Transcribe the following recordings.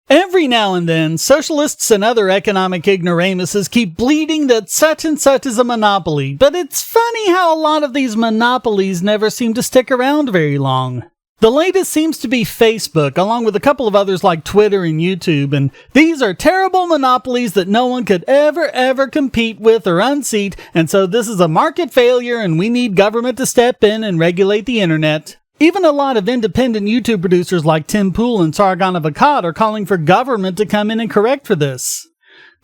Every now and then, socialists and other economic ignoramuses keep bleating that such and such is a monopoly, but it's funny how a lot of these monopolies never seem to stick around very long. The latest seems to be Facebook, along with a couple of others like Twitter and YouTube, and these are terrible monopolies that no one could ever compete with or unseat, and so this is a market failure and we need government to step in and regulate the internet. Even a lot of independent YouTube producers like Tim Pool and Sargon of Akkad are calling for government to come in and correct for this.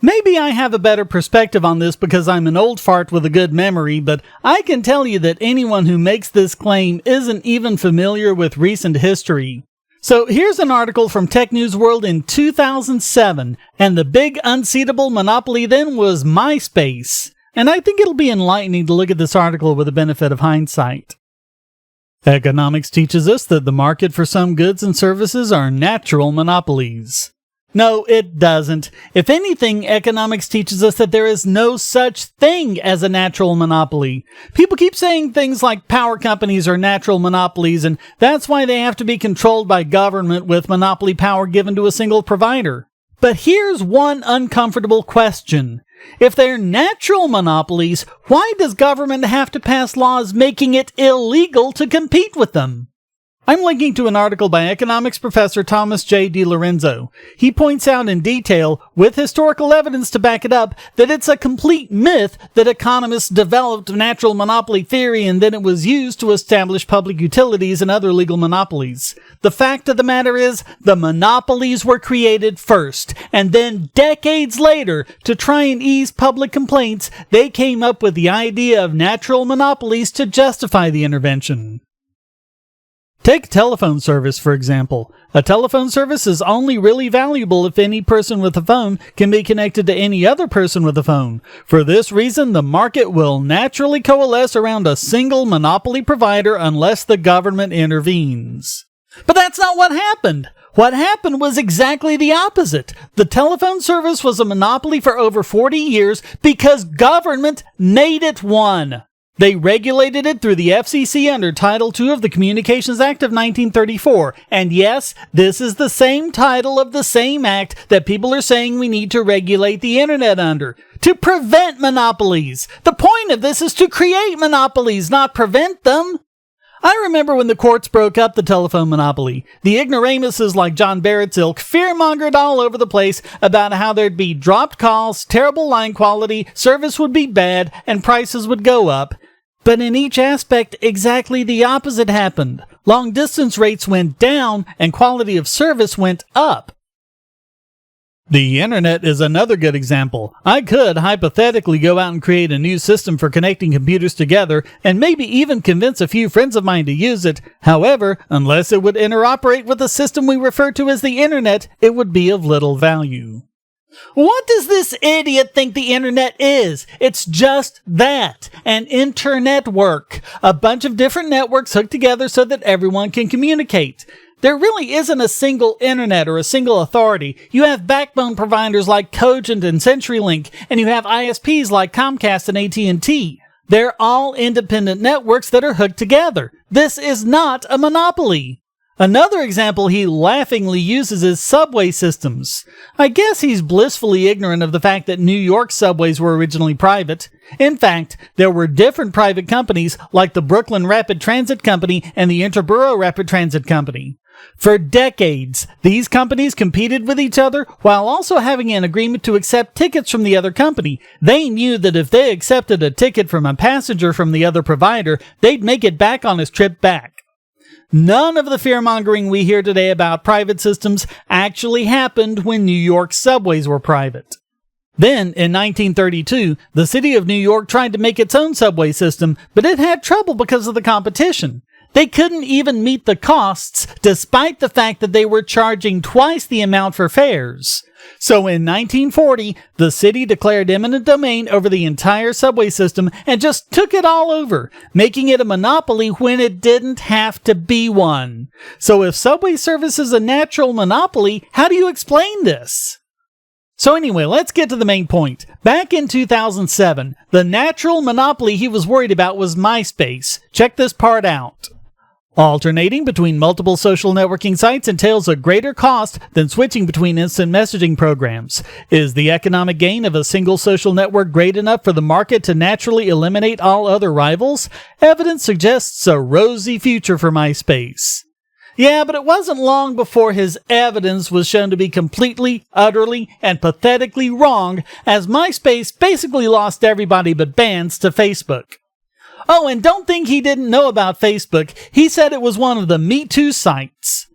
Maybe I have a better perspective on this because I'm an old fart with a good memory, but I can tell you that anyone who makes this claim isn't even familiar with recent history. So here's an article from Tech News World in 2007, and the big unseatable monopoly then was MySpace. And I think it'll be enlightening to look at this article with the benefit of hindsight. Economics teaches us that the market for some goods and services are natural monopolies. No, it doesn't. If anything, economics teaches us that there is no such thing as a natural monopoly. People keep saying things like power companies are natural monopolies, and that's why they have to be controlled by government with monopoly power given to a single provider. But here's one uncomfortable question. If they're natural monopolies, why does government have to pass laws making it illegal to compete with them? I'm linking to an article by economics professor Thomas J. DiLorenzo. He points out in detail, with historical evidence to back it up, that it's a complete myth that economists developed natural monopoly theory and then it was used to establish public utilities and other legal monopolies. The fact of the matter is, the monopolies were created first, and then decades later, to try and ease public complaints, they came up with the idea of natural monopolies to justify the intervention. Take telephone service, for example. A telephone service is only really valuable if any person with a phone can be connected to any other person with a phone. For this reason, the market will naturally coalesce around a single monopoly provider unless the government intervenes. But that's not what happened. What happened was exactly the opposite. The telephone service was a monopoly for over 40 years because government made it one. They regulated it through the FCC under Title II of the Communications Act of 1934. And yes, this is the same title of the same act that people are saying we need to regulate the internet under. To prevent monopolies. The point of this is to create monopolies, not prevent them. I remember when the courts broke up the telephone monopoly. The ignoramuses like John Barrett's ilk fearmongered all over the place about how there'd be dropped calls, terrible line quality, service would be bad, and prices would go up. But in each aspect, exactly the opposite happened. Long distance rates went down, and quality of service went up. The internet is another good example. I could hypothetically go out and create a new system for connecting computers together and maybe even convince a few friends of mine to use it. However, unless it would interoperate with the system we refer to as the internet, it would be of little value. What does this idiot think the internet is? It's just that, an internetwork. A bunch of different networks hooked together so that everyone can communicate. There really isn't a single internet or a single authority. You have backbone providers like Cogent and CenturyLink, and you have ISPs like Comcast and AT&T. They're all independent networks that are hooked together. This is not a monopoly. Another example he laughingly uses is subway systems. I guess he's blissfully ignorant of the fact that New York subways were originally private. In fact, there were different private companies like the Brooklyn Rapid Transit Company and the Interborough Rapid Transit Company. For decades, these companies competed with each other while also having an agreement to accept tickets from the other company. They knew that if they accepted a ticket from a passenger from the other provider, they'd make it back on his trip back. None of the fear-mongering we hear today about private systems actually happened when New York subways were private. Then, in 1932, the city of New York tried to make its own subway system, but it had trouble because of the competition. They couldn't even meet the costs, despite the fact that they were charging twice the amount for fares. So in 1940, the city declared eminent domain over the entire subway system and just took it all over, making it a monopoly when it didn't have to be one. So if subway service is a natural monopoly, how do you explain this? So anyway, let's get to the main point. Back in 2007, the natural monopoly he was worried about was MySpace. Check this part out. Alternating between multiple social networking sites entails a greater cost than switching between instant messaging programs. Is the economic gain of a single social network great enough for the market to naturally eliminate all other rivals? Evidence suggests a rosy future for MySpace. Yeah, but it wasn't long before his evidence was shown to be completely, utterly, and pathetically wrong, as MySpace basically lost everybody but bands to Facebook. Oh, and don't think he didn't know about Facebook. He said it was one of the Me Too sites.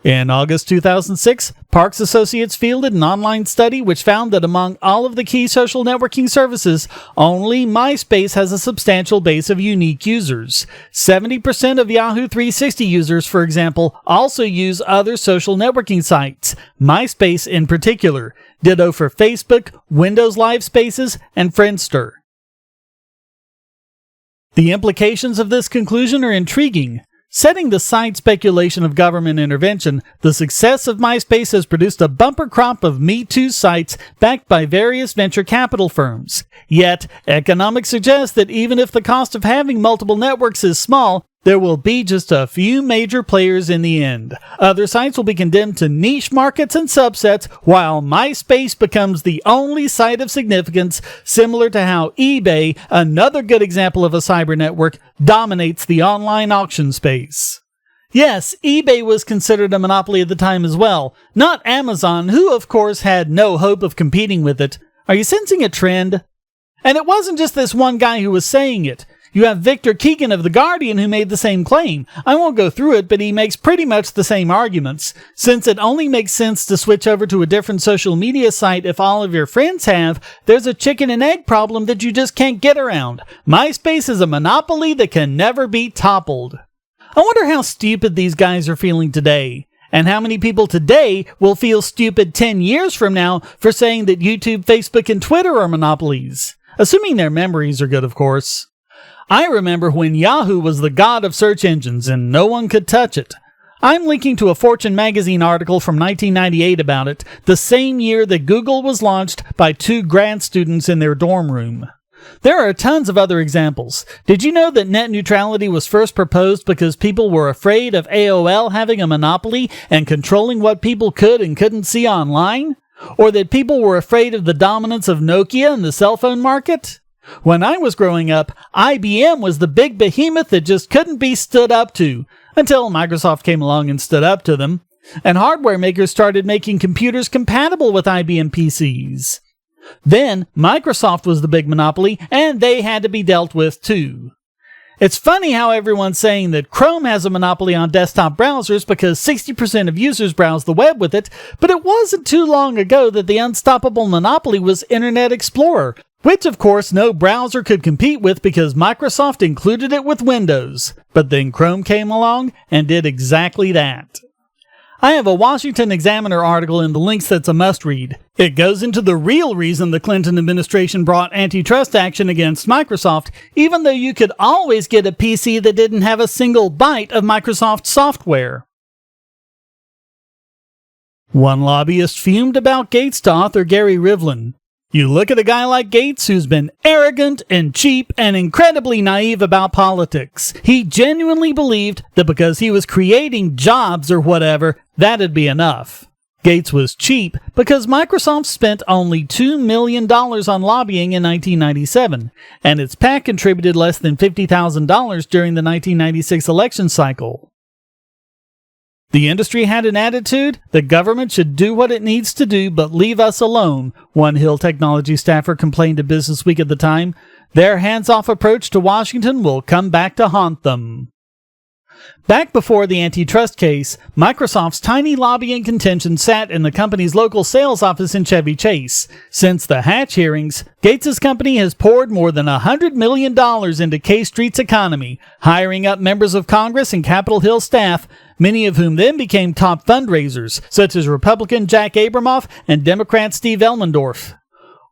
In August 2006, Parks Associates fielded an online study which found that among all of the key social networking services, only MySpace has a substantial base of unique users. 70% of Yahoo 360 users, for example, also use other social networking sites, MySpace in particular. Ditto for Facebook, Windows Live Spaces, and Friendster. The implications of this conclusion are intriguing. Setting aside speculation of government intervention, the success of MySpace has produced a bumper crop of Me Too sites backed by various venture capital firms. Yet, economics suggests that even if the cost of having multiple networks is small, there will be just a few major players in the end. Other sites will be condemned to niche markets and subsets, while MySpace becomes the only site of significance, similar to how eBay, another good example of a cyber network, dominates the online auction space. Yes, eBay was considered a monopoly at the time as well, not Amazon, who of course had no hope of competing with it. Are you sensing a trend? And it wasn't just this one guy who was saying it. You have Victor Keegan of The Guardian who made the same claim. I won't go through it, but he makes pretty much the same arguments. Since it only makes sense to switch over to a different social media site if all of your friends have, there's a chicken and egg problem that you just can't get around. MySpace is a monopoly that can never be toppled. I wonder how stupid these guys are feeling today. And how many people today will feel stupid 10 years from now for saying that YouTube, Facebook, and Twitter are monopolies. Assuming their memories are good, of course. I remember when Yahoo was the god of search engines and no one could touch it. I'm linking to a Fortune magazine article from 1998 about it, the same year that Google was launched by 2 grad students in their dorm room. There are tons of other examples. Did you know that net neutrality was first proposed because people were afraid of AOL having a monopoly and controlling what people could and couldn't see online? Or that people were afraid of the dominance of Nokia in the cell phone market? When I was growing up, IBM was the big behemoth that just couldn't be stood up to, until Microsoft came along and stood up to them, and hardware makers started making computers compatible with IBM PCs. Then, Microsoft was the big monopoly, and they had to be dealt with too. It's funny how everyone's saying that Chrome has a monopoly on desktop browsers because 60% of users browse the web with it, but it wasn't too long ago that the unstoppable monopoly was Internet Explorer, which of course no browser could compete with because Microsoft included it with Windows. But then Chrome came along and did exactly that. I have a Washington Examiner article in the links that's a must-read. It goes into the real reason the Clinton administration brought antitrust action against Microsoft, even though you could always get a PC that didn't have a single byte of Microsoft software. One lobbyist fumed about Gates to author Gary Rivlin. You look at a guy like Gates who's been arrogant and cheap and incredibly naive about politics. He genuinely believed that because he was creating jobs or whatever, that'd be enough. Gates was cheap because Microsoft spent only $2 million on lobbying in 1997, and its PAC contributed less than $50,000 during the 1996 election cycle. The industry had an attitude that government should do what it needs to do but leave us alone, one Hill Technology staffer complained to Business Week at the time. Their hands-off approach to Washington will come back to haunt them. Back before the antitrust case, Microsoft's tiny lobbying contention sat in the company's local sales office in Chevy Chase. Since the Hatch hearings, Gates' company has poured more than $100 million into K-Street's economy, hiring up members of Congress and Capitol Hill staff, many of whom then became top fundraisers, such as Republican Jack Abramoff and Democrat Steve Elmendorf.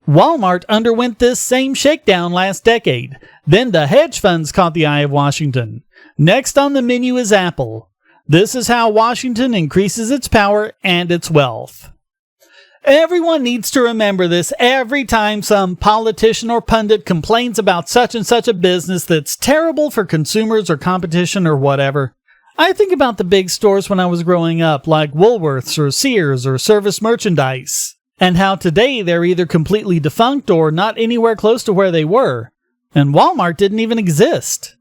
Walmart underwent this same shakedown last decade. Then the hedge funds caught the eye of Washington. Next on the menu is Apple. This is how Washington increases its power and its wealth. Everyone needs to remember this every time some politician or pundit complains about such and such a business that's terrible for consumers or competition or whatever. I think about the big stores when I was growing up, like Woolworths or Sears or Service Merchandise, and how today they're either completely defunct or not anywhere close to where they were, and Walmart didn't even exist.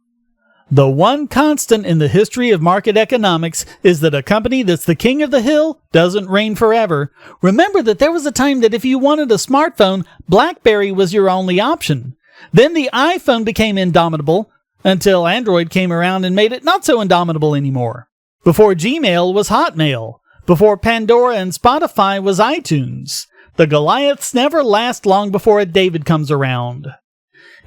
The one constant in the history of market economics is that a company that's the king of the hill doesn't reign forever. Remember that there was a time that if you wanted a smartphone, BlackBerry was your only option. Then the iPhone became indomitable, until Android came around and made it not so indomitable anymore. Before Gmail was Hotmail. Before Pandora and Spotify was iTunes. The Goliaths never last long before a David comes around.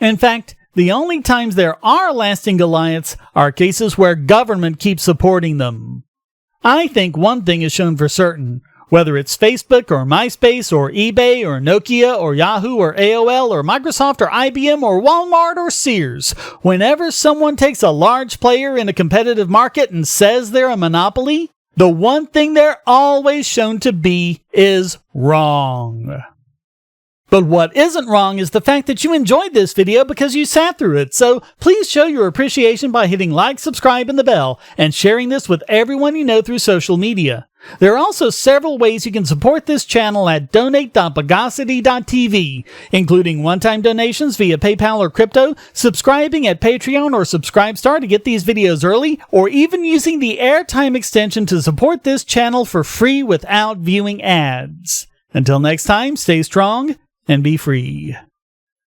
In fact, the only times there are lasting Goliaths are cases where government keeps supporting them. I think one thing is shown for certain. Whether it's Facebook or MySpace or eBay or Nokia or Yahoo or AOL or Microsoft or IBM or Walmart or Sears, whenever someone takes a large player in a competitive market and says they're a monopoly, the one thing they're always shown to be is wrong. But what isn't wrong is the fact that you enjoyed this video because you sat through it, so please show your appreciation by hitting like, subscribe, and the bell, and sharing this with everyone you know through social media. There are also several ways you can support this channel at donate.bogosity.tv, including one-time donations via PayPal or crypto, subscribing at Patreon or Subscribestar to get these videos early, or even using the Airtime extension to support this channel for free without viewing ads. Until next time, stay strong and be free.